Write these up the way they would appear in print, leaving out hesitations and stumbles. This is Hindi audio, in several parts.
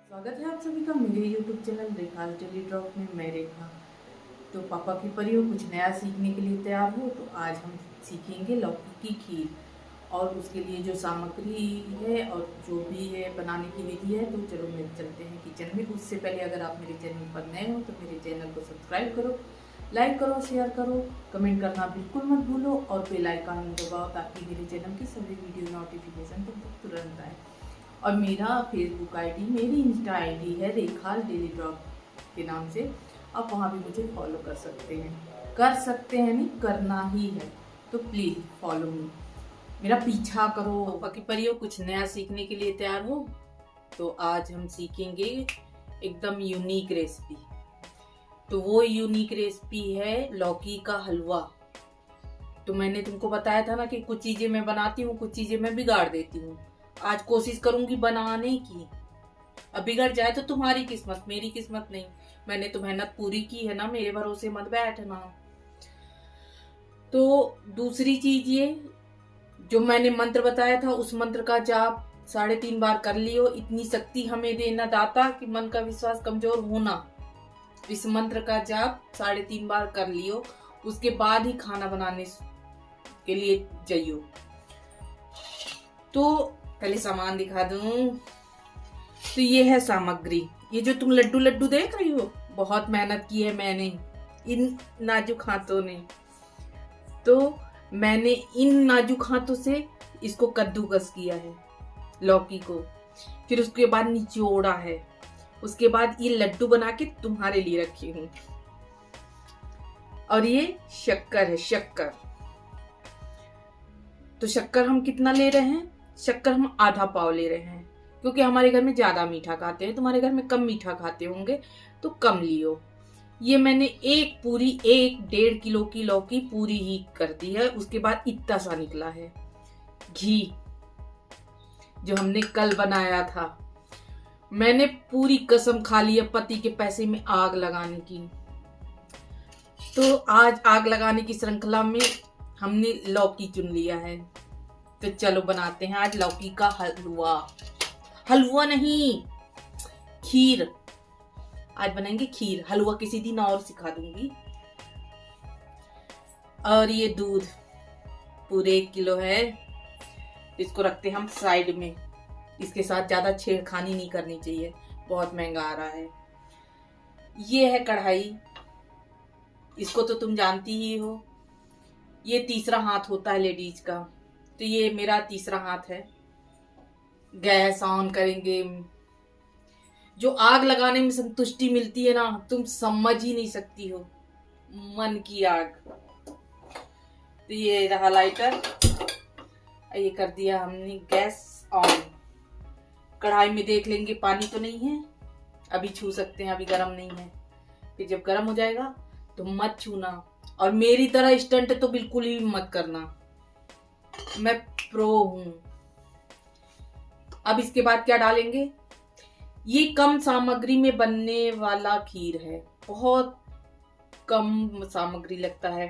स्वागत है आप सभी का मेरे YouTube चैनल रेखा डेली ड्रॉप में। मैं रेखा। तो पापा की परियों कुछ नया सीखने के लिए तैयार हो, तो आज हम सीखेंगे लौकी की खीर। और उसके लिए जो सामग्री है और जो भी है बनाने की विधि है, तो चलो मेरे चलते हैं किचन में। उससे पहले अगर आप मेरे चैनल पर नए हो तो मेरे चैनल को सब्सक्राइब करो, लाइक करो, शेयर करो, कमेंट करना बिल्कुल मत भूलो और बेल आइकन दबाओ ताकि मेरे चैनल की सभी वीडियो नोटिफिकेशन तुम तक तुरंत आए। और मेरा फेसबुक आईडी, मेरी इंस्टा आईडी है रेखा डेली ड्रॉप के नाम से। आप वहाँ भी मुझे फॉलो कर सकते हैं। नहीं, करना ही है। तो प्लीज़ फॉलो मी, मेरा पीछा करो। पापा की परियों कुछ नया सीखने के लिए तैयार हो। तो आज हम सीखेंगे एकदम यूनिक रेसिपी। तो वो यूनिक रेसिपी है लौकी का हलवा। तो मैंने तुमको बताया था ना कि कुछ चीजें मैं बनाती हूँ, कुछ चीजें मैं बिगाड़ देती हूँ। आज कोशिश करूंगी बनाने की। अब बिगड़ जाए तो तुम्हारी किस्मत, मेरी किस्मत नहीं। मैंने तो मेहनत पूरी की है ना, मेरे भरोसे मत बैठना। तो दूसरी चीज ये, जो मैंने मंत्र बताया था उस मंत्र का जाप 3.5 बार कर लियो। इतनी शक्ति हमें देना दाता कि मन का विश्वास कमजोर होना। इस मंत्र का जाप 3.5 बार कर लियो, उसके बाद ही खाना बनाने के लिए जाइयो। तो पहले सामान दिखा दूं। तो ये है सामग्री। ये जो तुम लड्डू लड्डू देख रही हो, बहुत मेहनत की है मैंने इन नाजुक हाथों ने। तो मैंने इन नाजुक हाथों से इसको कद्दूकस किया है, लौकी को। फिर उसके बाद निचोड़ा है। उसके बाद ये लड्डू बना के तुम्हारे लिए रखी हूं। और ये शक्कर है, शक्कर। तो शक्कर हम कितना ले रहे हैं? शक्कर हम आधा पाव ले रहे हैं, क्योंकि हमारे घर में ज्यादा मीठा खाते हैं, तुम्हारे घर में कम मीठा खाते होंगे तो कम लियो। ये मैंने एक पूरी 1.5 किलो की लौकी पूरी ही कर दी है। उसके बाद इतना सा निकला है घी, जो हमने कल बनाया था। मैंने पूरी कसम खा ली है पति के पैसे में आग लगाने की। तो आज आग लगाने की श्रृंखला में हमने लौकी चुन लिया है। तो चलो बनाते हैं आज लौकी का हलवा। हलवा नहीं, खीर। आज बनाएंगे खीर। हलवा किसी दिन और सिखा दूंगी। और ये दूध पूरे 1 किलो है। इसको रखते हैं हम साइड में। इसके साथ ज्यादा छेड़खानी नहीं करनी चाहिए, बहुत महंगा आ रहा है। ये है कढ़ाई, इसको तो तुम जानती ही हो। ये तीसरा हाथ होता है लेडीज का, तो ये मेरा तीसरा हाथ है। गैस ऑन करेंगे। जो आग लगाने में संतुष्टि मिलती है ना, तुम समझ ही नहीं सकती हो। मन की आग। तो ये रहा लाइटर। ये कर दिया हमने गैस ऑन। कढ़ाई में देख लेंगे पानी तो नहीं है, अभी छू सकते हैं, अभी गर्म नहीं है। फिर जब गर्म हो जाएगा तो मत छूना, और मेरी तरह स्टंट तो बिल्कुल ही मत करना, मैं प्रो हूं। अब इसके बाद क्या डालेंगे? ये कम सामग्री में बनने वाला खीर है, बहुत कम सामग्री लगता है।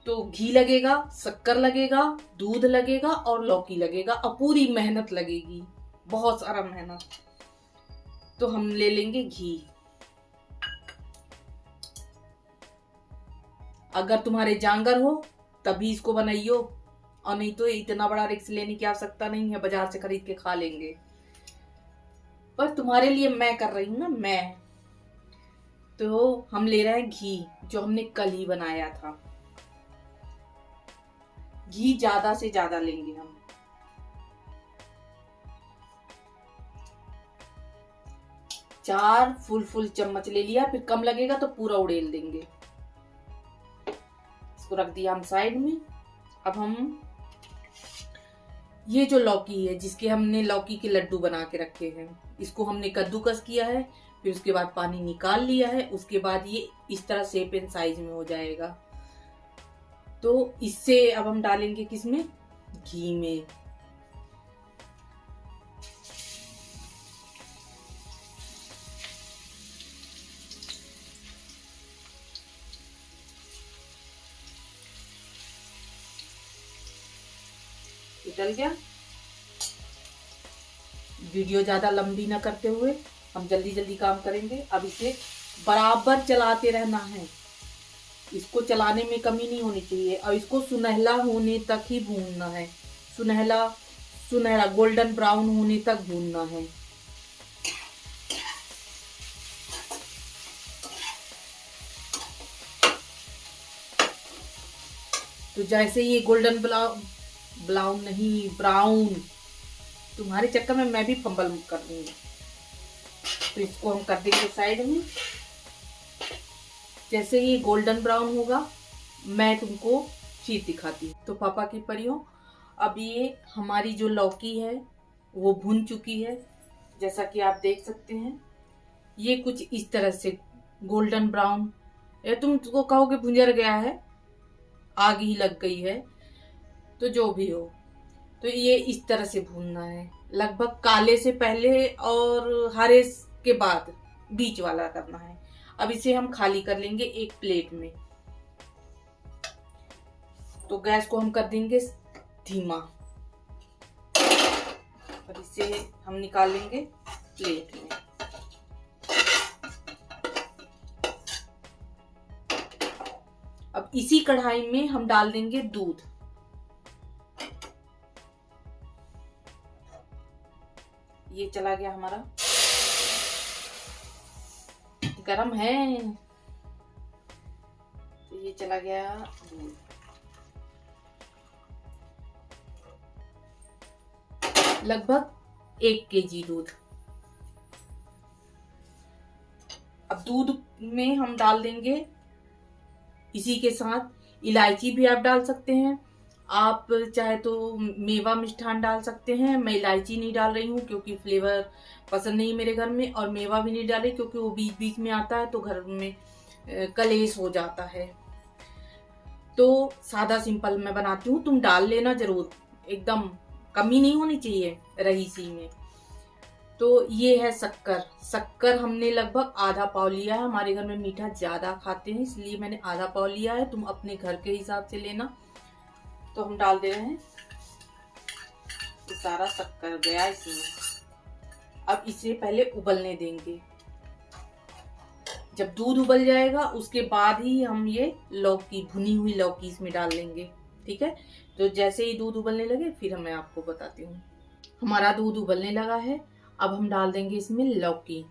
तो घी लगेगा, शक्कर लगेगा, दूध लगेगा और लौकी लगेगा, और पूरी मेहनत लगेगी, बहुत सारा मेहनत। तो हम ले लेंगे घी। अगर तुम्हारे जांगर हो तभी इसको बनाइयो, और नहीं तो इतना बड़ा रिस्क लेने की आवश्यकता नहीं है, बाजार से खरीद के खा लेंगे। पर तुम्हारे लिए मैं कर रही हूं ना, मैं। तो हम ले रहे हैं घी, जो हमने कल ही बनाया था। घी ज्यादा से ज्यादा लेंगे हम। 4 फुल चम्मच ले लिया, फिर कम लगेगा तो पूरा उड़ेल देंगे। इसको रख दिया हम साइड में। अब हम ये जो लौकी है, जिसके हमने लौकी के लड्डू बना के रखे हैं, इसको हमने कद्दूकस किया है। फिर उसके बाद पानी निकाल लिया है। उसके बाद ये इस तरह शेप एंड साइज में हो जाएगा। तो इससे अब हम डालेंगे किसमें? घी में। डल गया वीडियो ज़्यादा लंबी ना करते हुए हम जल्दी जल्दी काम करेंगे। अब इसे बराबर चलाते रहना है, इसको चलाने में कमी नहीं होनी चाहिए और इसको सुनहला होने तक ही भूनना है। सुनहला सुनहरा गोल्डन ब्राउन होने तक भूनना है। तो जैसे ये गोल्डन ब्राउन नहीं ब्राउन, तुम्हारे चक्कर में मैं भी फंबल कर दूंगी। तो इसको हम कर देंगे साइड में। जैसे ये गोल्डन ब्राउन होगा मैं तुमको फिर दिखाती हूँ। तो पापा की परियों, अब ये हमारी जो लौकी है वो भुन चुकी है, जैसा कि आप देख सकते हैं। ये कुछ इस तरह से गोल्डन ब्राउन, या तुम उसको कहोगे भुंजर गया है, आग ही लग गई है, तो जो भी हो, तो ये इस तरह से भूनना है। लगभग काले से पहले और हरे के बाद बीच वाला करना है। अब इसे हम खाली कर लेंगे एक प्लेट में। तो गैस को हम कर देंगे धीमा और इसे हम निकाल लेंगे प्लेट में। अब इसी कढ़ाई में हम डाल देंगे दूध। ये चला गया हमारा, गरम है, तो ये चला गया दूध। लगभग 1 kg दूध। अब दूध में हम डाल देंगे इसी के साथ इलायची भी आप डाल सकते हैं। आप चाहे तो मेवा मिष्ठान डाल सकते हैं। मैं इलायची नहीं डाल रही हूँ क्योंकि फ्लेवर पसंद नहीं मेरे घर में, और मेवा भी नहीं डाल रही क्योंकि वो बीच बीच में आता है तो घर में कलेश हो जाता है। तो सादा सिंपल मैं बनाती हूँ, तुम डाल लेना जरूर, एकदम कमी नहीं होनी चाहिए रईसी में। तो ये है शक्कर। शक्कर हमने लगभग आधा पाव लिया है। हमारे घर में मीठा ज्यादा खाते हैं इसलिए मैंने आधा पाव लिया है, तुम अपने घर के हिसाब से लेना। तो हम डाल दे रहे हैं, तो सारा शक्कर गया इसमें। अब इसे पहले उबलने देंगे। जब दूध उबल जाएगा उसके बाद ही हम ये लौकी, भुनी हुई लौकी इसमें डाल लेंगे, ठीक है। तो जैसे ही दूध उबलने लगे फिर मैं आपको बताती हूँ। हमारा दूध उबलने लगा है, अब हम डाल देंगे इसमें लौकी।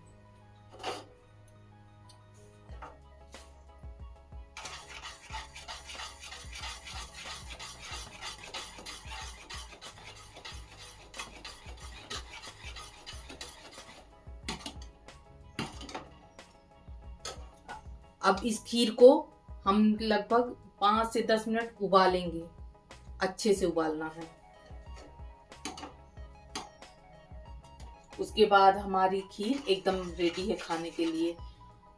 अब इस खीर को हम लगभग 5 से 10 मिनट उबालेंगे, अच्छे से उबालना है। उसके बाद हमारी खीर एकदम रेडी है खाने के लिए।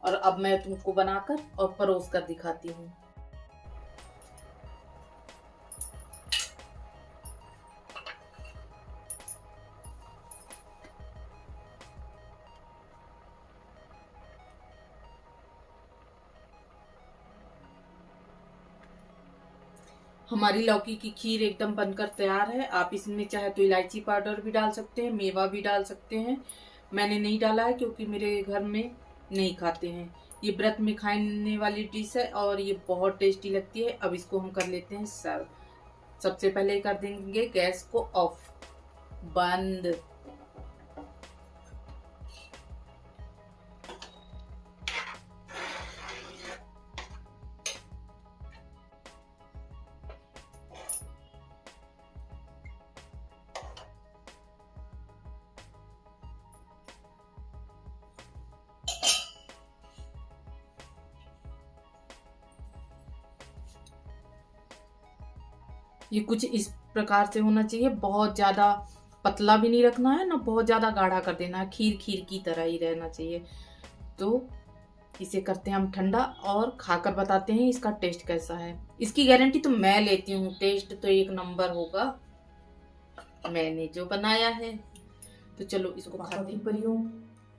और अब मैं तुमको बनाकर और परोस कर दिखाती हूँ। हमारी लौकी की खीर एकदम बनकर तैयार है। आप इसमें चाहे तो इलायची पाउडर भी डाल सकते हैं, मेवा भी डाल सकते हैं। मैंने नहीं डाला है क्योंकि मेरे घर में नहीं खाते हैं। ये व्रत में खाने वाली डिश है और ये बहुत टेस्टी लगती है। अब इसको हम कर लेते हैं सर्व। सबसे पहले कर देंगे गैस को ऑफ, बंद। ये कुछ इस प्रकार से होना चाहिए, बहुत ज्यादा पतला भी नहीं रखना है ना बहुत ज्यादा गाढ़ा कर देना है, खीर खीर की तरह ही रहना चाहिए। तो इसे करते हैं हम ठंडा और खाकर बताते हैं इसका टेस्ट कैसा है। इसकी गारंटी तो मैं लेती हूँ, टेस्ट तो 1 नंबर होगा, मैंने जो बनाया है। तो चलो इसको खाते हैं। परियों,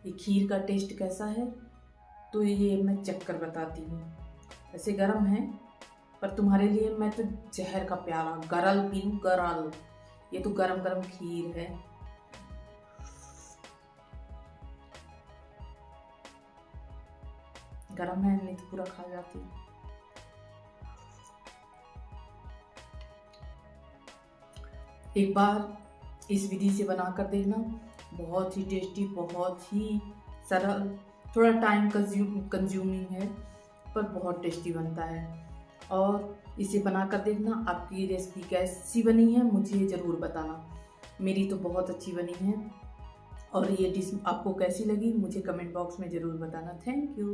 ये खीर का टेस्ट कैसा है तो ये मैं चख कर बताती हूँ। ऐसे गर्म है पर तुम्हारे लिए मैं तो जहर का प्याला गरल पीऊँ, गरल। ये तो गरम गरम खीर है। गरम है, नहीं तो पूरा खा जाती। एक बार इस विधि से बना कर देखना, बहुत ही टेस्टी, बहुत ही सरल, थोड़ा टाइम कंज्यूमिंग है पर बहुत टेस्टी बनता है। और इसे बना कर देखना, आपकी रेसिपी कैसी बनी है मुझे ज़रूर बताना। मेरी तो बहुत अच्छी बनी है। और ये डिश आपको कैसी लगी मुझे कमेंट बॉक्स में ज़रूर बताना। Thank you.